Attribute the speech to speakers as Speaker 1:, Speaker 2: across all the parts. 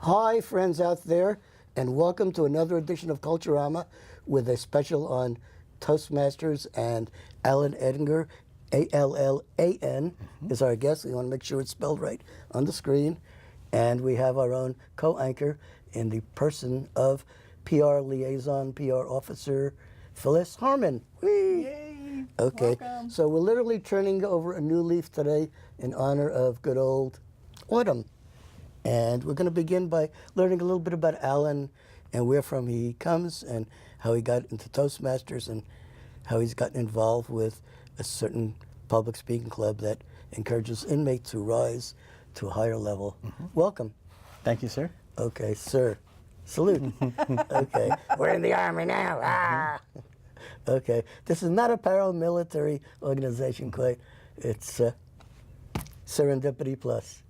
Speaker 1: Hi, friends out there, and welcome to another edition of Culturama with a special on Toastmasters and Allan Edinger. Allan is our guest. We want to make sure it's spelled right on the screen. And we have our own co-anchor in the person of PR Liaison, PR Officer, Phyllis Harmon. Whee!
Speaker 2: Yay!
Speaker 1: Okay,
Speaker 2: Welcome.
Speaker 1: so we're literally turning over a new leaf today in honor of good old autumn. And we're going to begin by learning a little bit about Allan and where from he comes and how he got into Toastmasters and how he's gotten involved with a certain public speaking club that encourages inmates to rise to a higher level. Welcome.
Speaker 2: Thank you, sir.
Speaker 1: Okay, sir. Salute. Okay. We're in the Army now. Ah. Okay. This is not a paramilitary organization quite. It's Serendipity Plus.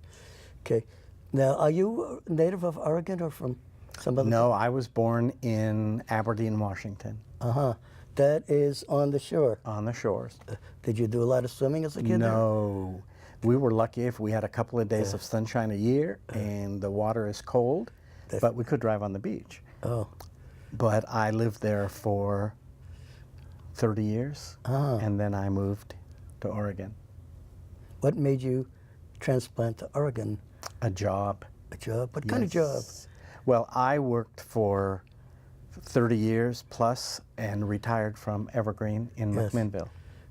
Speaker 1: Okay. Now, are you a native of Oregon or from some other?
Speaker 2: No, I was born in Aberdeen, Washington.
Speaker 1: Uh-huh. That is on the shore.
Speaker 2: On the shores.
Speaker 1: Did you do a lot of swimming as a kid?
Speaker 2: No. We were lucky if we had a couple of days of sunshine a year and the water is cold, but we could drive on the beach.
Speaker 1: Oh.
Speaker 2: But I lived there for 30 years, and then I moved to Oregon.
Speaker 1: What made you transplant to Oregon?
Speaker 2: A job.
Speaker 1: A job? What kind of job?
Speaker 2: Well, I worked for 30 years plus and retired from Evergreen in McMinnville.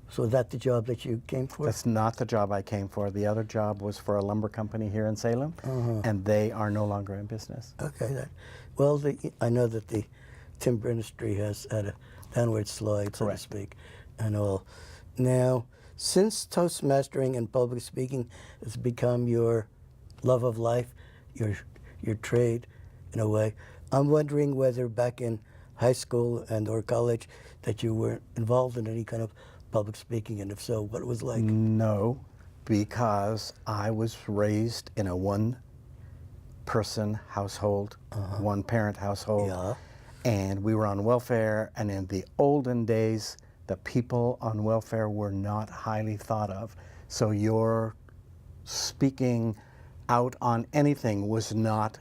Speaker 1: So is that the job that you came for?
Speaker 2: That's not the job I came for. The other job was for a lumber company here in Salem, and they are no longer in business.
Speaker 1: Okay. Well, I know that the timber industry has had a downward slide, so to speak, and all. Now, since Toastmastering and public speaking has become your love of life, your trade, in a way, I'm wondering whether back in high school and or college that you were involved in any kind of public speaking, and if so, what it was like?
Speaker 2: No, because I was raised in a one-person household, one-parent household, and we were on welfare, and in the olden days, the people on welfare were not highly thought of, so your speaking out on anything was not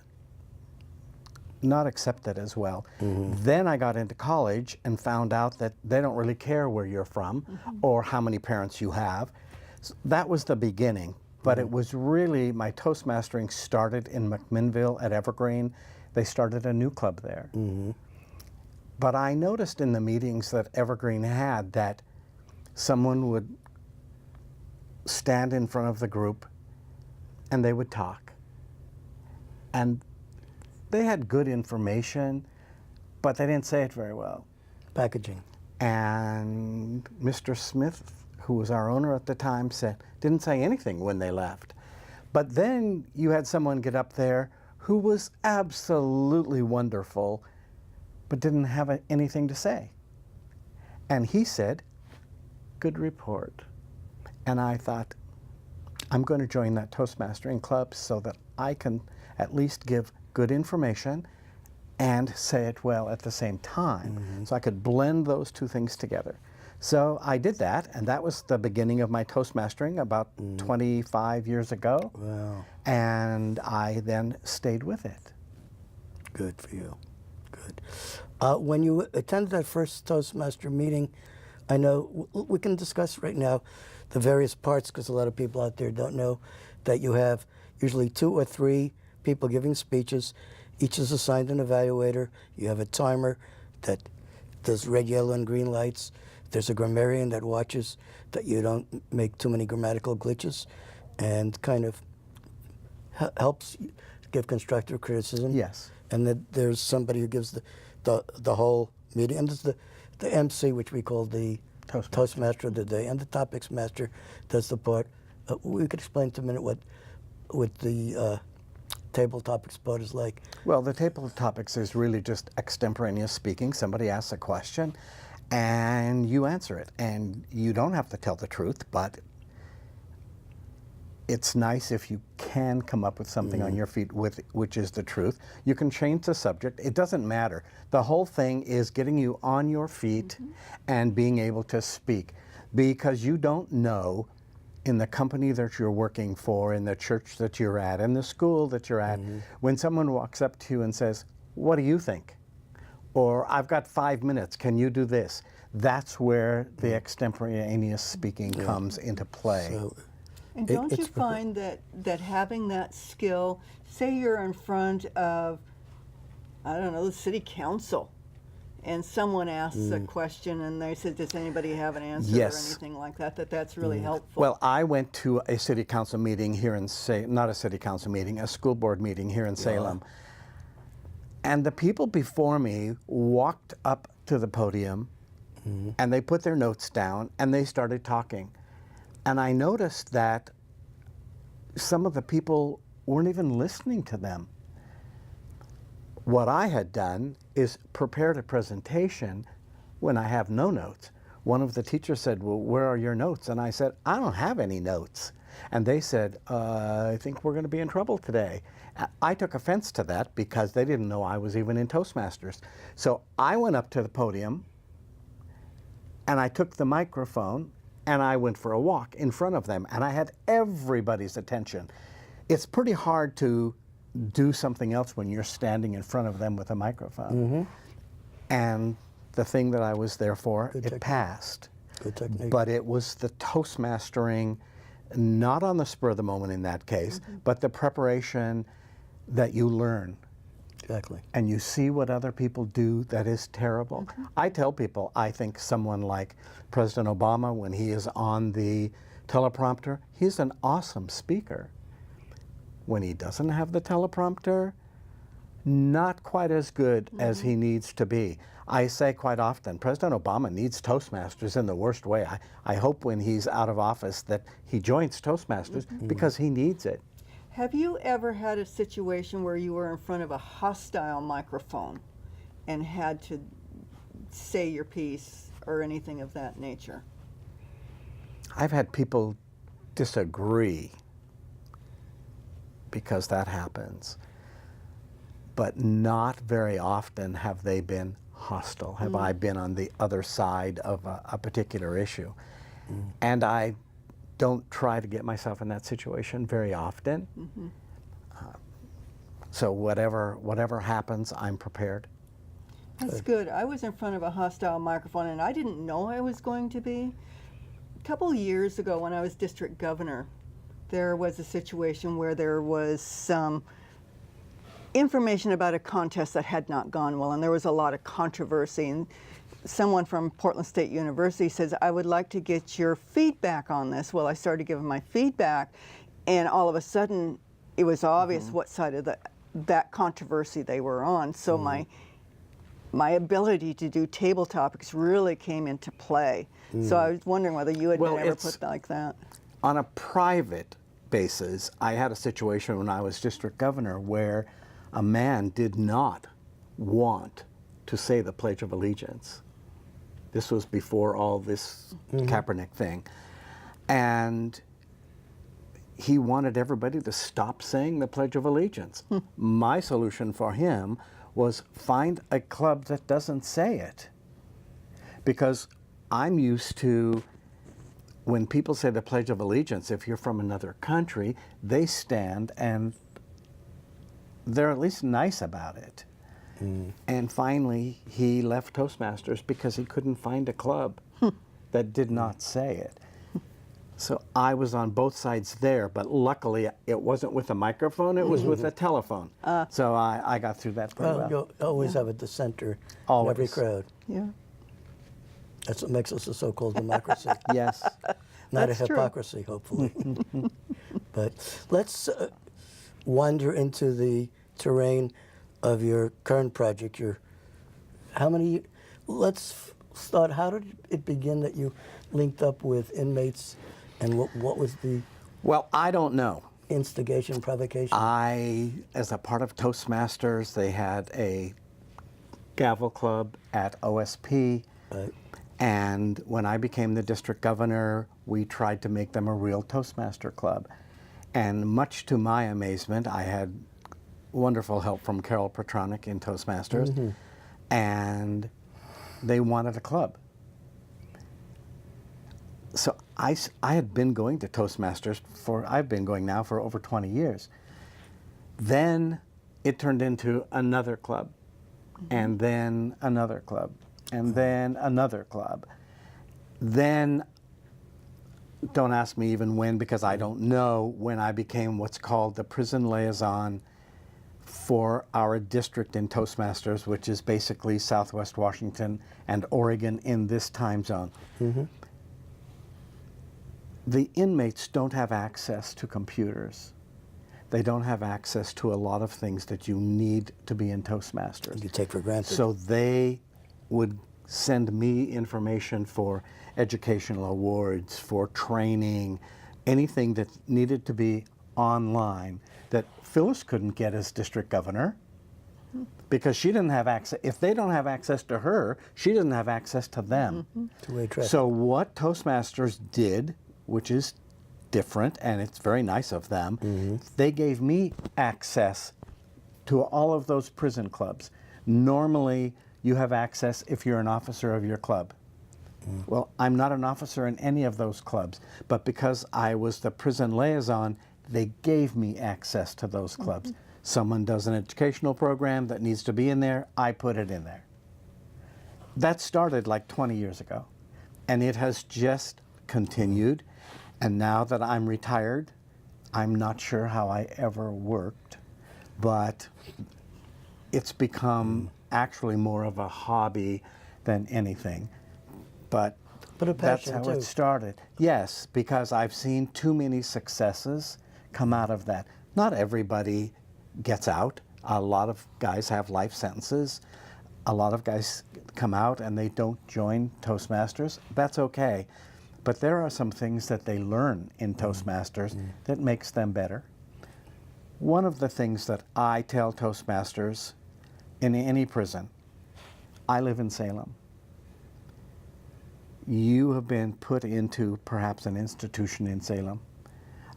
Speaker 2: accepted as well. Then I got into college and found out that they don't really care where you're from or how many parents you have. So that was the beginning, but it was really, my Toastmastering started in McMinnville at Evergreen. They started a new club there. But I noticed in the meetings that Evergreen had that someone would stand in front of the group and they would talk. And they had good information, but they didn't say it very well.
Speaker 1: Packaging.
Speaker 2: And Mr. Smith, who was our owner at the time, didn't say anything when they left. But then you had someone get up there who was absolutely wonderful, but didn't have anything to say. And he said, "Good report." And I thought, I'm going to join that Toastmastering club so that I can at least give good information and say it well at the same time. So I could blend those two things together. So I did that, and that was the beginning of my Toastmastering about 25 years ago.
Speaker 1: Wow.
Speaker 2: And I then stayed with it.
Speaker 1: Good for you. Good. When you attended that first Toastmaster meeting, I know we can discuss right now the various parts, because a lot of people out there don't know that you have usually 2 or 3 people giving speeches. Each is assigned an evaluator. You have a timer that does red, yellow, and green lights. There's a grammarian that watches that you don't make too many grammatical glitches and kind of helps give constructive criticism.
Speaker 2: Yes.
Speaker 1: And then there's somebody who gives the whole meeting. And there's the MC, which we call the Toastmaster of the day, and the topics master does the part. We could explain to a minute what the table topics part is like.
Speaker 2: Well, the table of topics is really just extemporaneous speaking. Somebody asks a question, and you answer it. And you don't have to tell the truth, but it's nice if you can come up with something on your feet which is the truth. You can change the subject. It doesn't matter. The whole thing is getting you on your feet and being able to speak, because you don't know in the company that you're working for, in the church that you're at, in the school that you're at, when someone walks up to you and says, "What do you think?" Or, "I've got 5 minutes, can you do this?" That's where the extemporaneous speaking comes into play.
Speaker 1: So
Speaker 3: And don't you find that having that skill, say you're in front of, I don't know, the city council, and someone asks a question and they said, "Does anybody have an answer?"
Speaker 2: Yes.
Speaker 3: or anything like that, that's really helpful.
Speaker 2: Well, I went to a city council meeting here in not a city council meeting, a school board meeting here in Salem. And the people before me walked up to the podium and they put their notes down and they started talking. And I noticed that some of the people weren't even listening to them. What I had done is prepared a presentation when I have no notes. One of the teachers said, "Well, where are your notes?" And I said, "I don't have any notes." And they said, "I think we're going to be in trouble today." I took offense to that because they didn't know I was even in Toastmasters. So I went up to the podium and I took the microphone and I went for a walk in front of them, and I had everybody's attention. It's pretty hard to do something else when you're standing in front of them with a microphone. And the thing that I was there for, it passed.
Speaker 1: Good technique.
Speaker 2: But it was the Toastmastering, not on the spur of the moment in that case, but the preparation that you learn.
Speaker 1: Exactly.
Speaker 2: And you see what other people do that is terrible. I tell people, I think someone like President Obama, when he is on the teleprompter, he's an awesome speaker. When he doesn't have the teleprompter, not quite as good as he needs to be. I say quite often, President Obama needs Toastmasters in the worst way. I hope when he's out of office that he joins Toastmasters because he needs it.
Speaker 3: Have you ever had a situation where you were in front of a hostile microphone and had to say your piece or anything of that nature?
Speaker 2: I've had people disagree because that happens, but not very often have they been hostile. Have I been on the other side of a particular issue? And I don't try to get myself in that situation very often. So whatever happens, I'm prepared.
Speaker 3: That's good. I was in front of a hostile microphone and I didn't know I was going to be. A couple years ago when I was district governor, there was a situation where there was some information about a contest that had not gone well, and there was a lot of controversy. And someone from Portland State University says, "I would like to get your feedback on this." Well, I started giving my feedback, and all of a sudden, it was obvious what side of that controversy they were on. So my ability to do table topics really came into play. So I was wondering whether you had been ever put like that.
Speaker 2: On a private basis, I had a situation when I was district governor where a man did not want to say the Pledge of Allegiance. This was before all this Kaepernick thing. And he wanted everybody to stop saying the Pledge of Allegiance. My solution for him was find a club that doesn't say it. Because I'm used to, when people say the Pledge of Allegiance, if you're from another country, they stand and they're at least nice about it. And finally, he left Toastmasters because he couldn't find a club that did not say it. So I was on both sides there, but luckily it wasn't with a microphone, it was with a telephone. So I got through that pretty well.
Speaker 1: You'll always have a dissenter
Speaker 2: Always.
Speaker 1: in every crowd.
Speaker 3: Yeah.
Speaker 1: That's what makes us a so-called democracy.
Speaker 2: Yes.
Speaker 1: Not
Speaker 3: That's
Speaker 1: a
Speaker 3: true.
Speaker 1: hypocrisy, hopefully. But let's wander into the terrain of your current project. Let's start, how did it begin that you linked up with inmates, and what was the
Speaker 2: Well, I don't know.
Speaker 1: instigation, provocation?
Speaker 2: As a part of Toastmasters, they had a gavel club at OSP.
Speaker 1: Right.
Speaker 2: And when I became the district governor, we tried to make them a real Toastmaster club. And much to my amazement, I had wonderful help from Carol Petronic in Toastmasters, and they wanted a club. So I had been going to Toastmasters I've been going now for over 20 years. Then it turned into another club, and then another club, and then another club. Then, don't ask me even when, because I don't know, when I became what's called the prison liaison for our district in Toastmasters, which is basically Southwest Washington and Oregon in this time zone. The inmates don't have access to computers. They don't have access to a lot of things that you need to be in Toastmasters.
Speaker 1: You take for granted.
Speaker 2: So they would send me information for educational awards, for training, anything that needed to be online that Phyllis couldn't get as district governor because she didn't have access. If they don't have access to her, she doesn't have access to them.
Speaker 1: Two-way traffic.
Speaker 2: So what Toastmasters did, which is different, and it's very nice of them, they gave me access to all of those prison clubs. Normally, you have access if you're an officer of your club. Well, I'm not an officer in any of those clubs, but because I was the prison liaison, they gave me access to those clubs. Someone does an educational program that needs to be in there, I put it in there. That started like 20 years ago, and it has just continued. And now that I'm retired, I'm not sure how I ever worked, but it's become actually more of a hobby than anything. But
Speaker 1: a
Speaker 2: that's
Speaker 1: passion
Speaker 2: how
Speaker 1: too.
Speaker 2: it started. Yes, because I've seen too many successes come out of that. Not everybody gets out. A lot of guys have life sentences. A lot of guys come out and they don't join Toastmasters. That's okay. But there are some things that they learn in Toastmasters that makes them better. One of the things that I tell Toastmasters in any prison, I live in Salem. You have been put into perhaps an institution in Salem.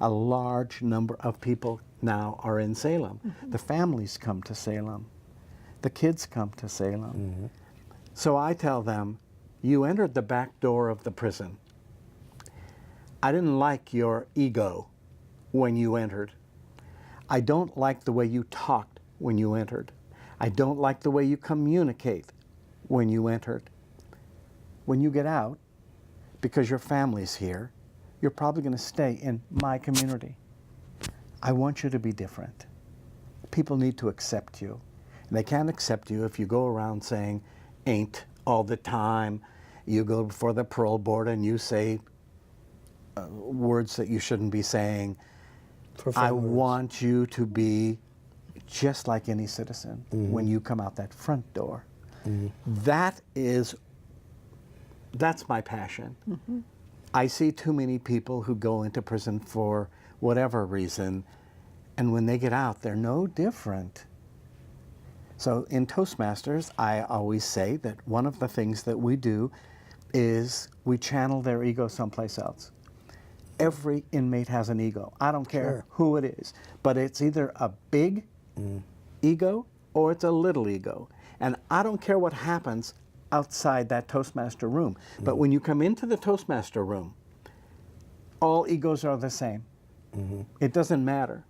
Speaker 2: A large number of people now are in Salem. The families come to Salem. The kids come to Salem. So I tell them, you entered the back door of the prison. I didn't like your ego when you entered. I don't like the way you talked when you entered. I don't like the way you communicate when you entered. When you get out, because your family's here, you're probably going to stay in my community. I want you to be different. People need to accept you. And they can't accept you if you go around saying ain't all the time. You go before the parole board and you say words that you shouldn't be saying. I want you to be just like any citizen when you come out that front door. That's my passion. I see too many people who go into prison for whatever reason, and when they get out, they're no different. So in Toastmasters, I always say that one of the things that we do is we channel their ego someplace else. Every inmate has an ego. I don't care who it is, but it's either a big ego or it's a little ego. And I don't care what happens outside that Toastmaster room. But when you come into the Toastmaster room, all egos are the same. It doesn't matter.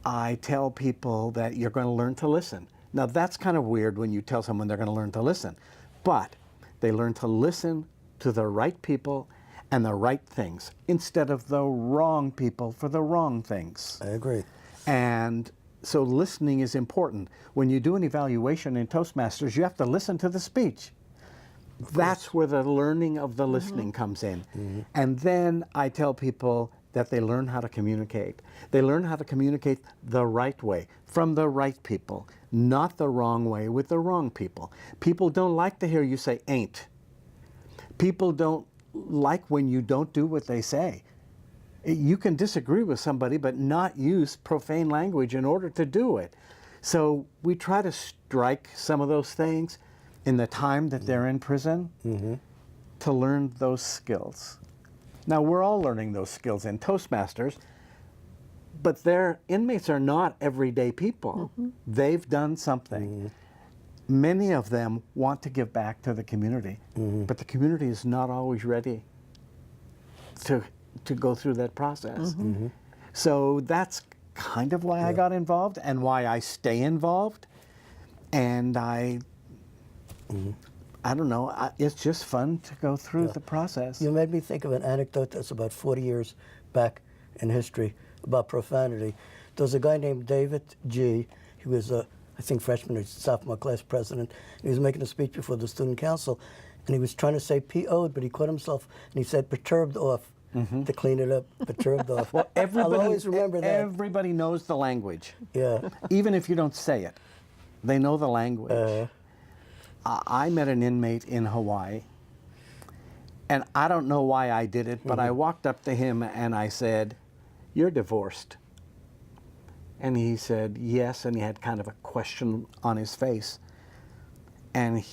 Speaker 2: I tell people that you're going to learn to listen. Now that's kind of weird when you tell someone they're going to learn to listen, but they learn to listen to the right people and the right things instead of the wrong people for the wrong things.
Speaker 1: I agree.
Speaker 2: And so listening is important. When you do an evaluation in Toastmasters, you have to listen to the speech. That's where the learning of the listening comes in. And then I tell people that they learn how to communicate. They learn how to communicate the right way, from the right people, not the wrong way with the wrong people. People don't like to hear you say ain't. People don't like when you don't do what they say. You can disagree with somebody but not use profane language in order to do it. So we try to strike some of those things in the time that they're in prison to learn those skills. Now we're all learning those skills in Toastmasters, but their inmates are not everyday people. They've done something. Many of them want to give back to the community, but the community is not always ready to go through that process. So that's kind of why I got involved and why I stay involved. And I don't know, it's just fun to go through the process.
Speaker 1: You made me think of an anecdote that's about 40 years back in history about profanity. There was a guy named David G. He was I think freshman or sophomore class president. He was making a speech before the student council, and he was trying to say PO'd, but he caught himself and he said perturbed off to clean it up. Perturbed off.
Speaker 2: Well,
Speaker 1: I'll always remember that.
Speaker 2: Everybody knows the language.
Speaker 1: Yeah.
Speaker 2: Even if you don't say it, they know the language. I met an inmate in Hawaii, and I don't know why I did it, but I walked up to him and I said, "You're divorced." And he said, "Yes," and he had kind of a question on his face. And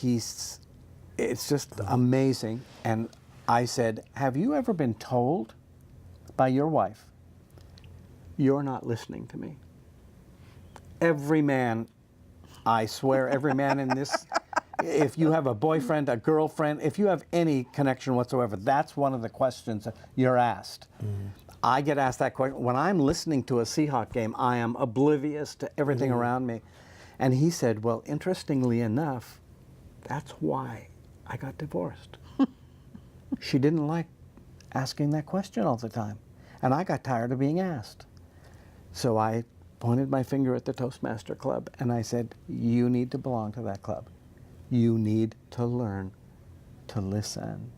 Speaker 2: it's just amazing. And I said, "Have you ever been told by your wife, you're not listening to me?" Every man, I swear, every man in this, if you have a boyfriend, a girlfriend, if you have any connection whatsoever, that's one of the questions that you're asked. I get asked that question. When I'm listening to a Seahawk game, I am oblivious to everything around me. And he said, "Well, interestingly enough, that's why I got divorced." She didn't like asking that question all the time. And I got tired of being asked. So I pointed my finger at the Toastmaster Club and I said, "You need to belong to that club. You need to learn to listen."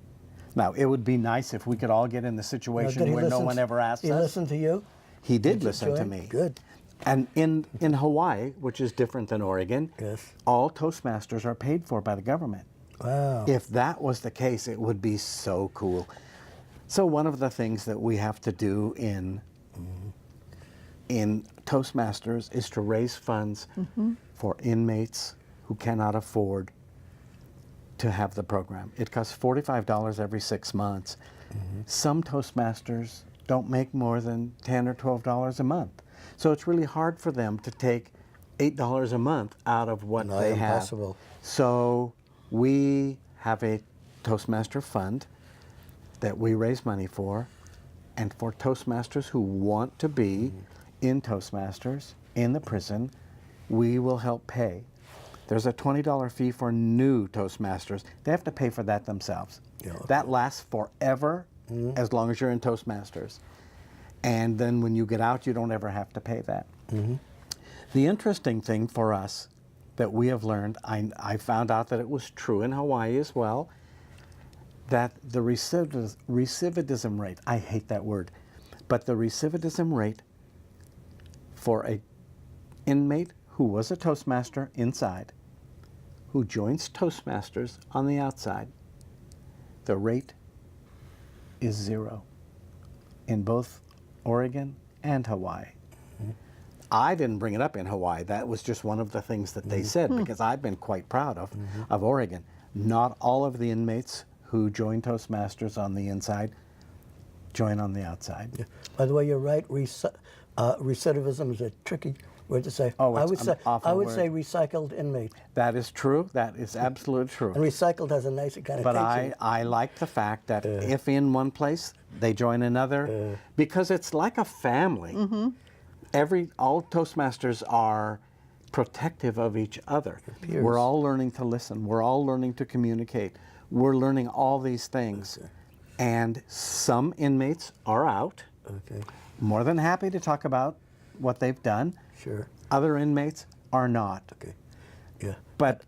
Speaker 2: Now, it would be nice if we could all get in the situation where no one ever asked us.
Speaker 1: He listened to you?
Speaker 2: He did listen to
Speaker 1: join?
Speaker 2: me.
Speaker 1: Good.
Speaker 2: And in Hawaii, which is different than Oregon,
Speaker 1: Yes.
Speaker 2: all Toastmasters are paid for by the government.
Speaker 1: Wow.
Speaker 2: If that was the case, it would be so cool. So one of the things that we have to do in Toastmasters is to raise funds for inmates who cannot afford to have the program. It costs $45 every 6 months. Some Toastmasters don't make more than $10 or $12 a month. So it's really hard for them to take $8 a month out of what they have.
Speaker 1: Impossible.
Speaker 2: So we have a Toastmaster fund that we raise money for, and for Toastmasters who want to be in Toastmasters in the prison, we will help pay. There's a $20 fee for new Toastmasters. They have to pay for that themselves.
Speaker 1: Yeah, okay.
Speaker 2: That lasts forever as long as you're in Toastmasters. And then when you get out, you don't ever have to pay that. The interesting thing for us that we have learned, I found out that it was true in Hawaii as well, that the recidivism rate, I hate that word, but the recidivism rate for a inmate who was a Toastmaster inside, who joins Toastmasters on the outside, the rate is 0 in both Oregon and Hawaii. I didn't bring it up in Hawaii. That was just one of the things that they said, because I've been quite proud of Oregon. Not all of the inmates who join Toastmasters on the inside join on the outside.
Speaker 1: Yeah. By the way, you're right. Recidivism is a tricky word to say.
Speaker 2: Oh,
Speaker 1: I
Speaker 2: it's
Speaker 1: would
Speaker 2: an
Speaker 1: say
Speaker 2: awful word.
Speaker 1: recycled inmate.
Speaker 2: That is true. That is absolutely true.
Speaker 1: And recycled has a nice kind of
Speaker 2: But I like the fact that if in one place they join another, because it's like a family. All Toastmasters are protective of each other.
Speaker 1: peers.
Speaker 2: We're all learning to listen. We're all learning to communicate. We're learning all these things. And some inmates are out.
Speaker 1: Okay.
Speaker 2: More than happy to talk about what they've done.
Speaker 1: Sure.
Speaker 2: Other inmates are not.
Speaker 1: Okay. Yeah.
Speaker 2: But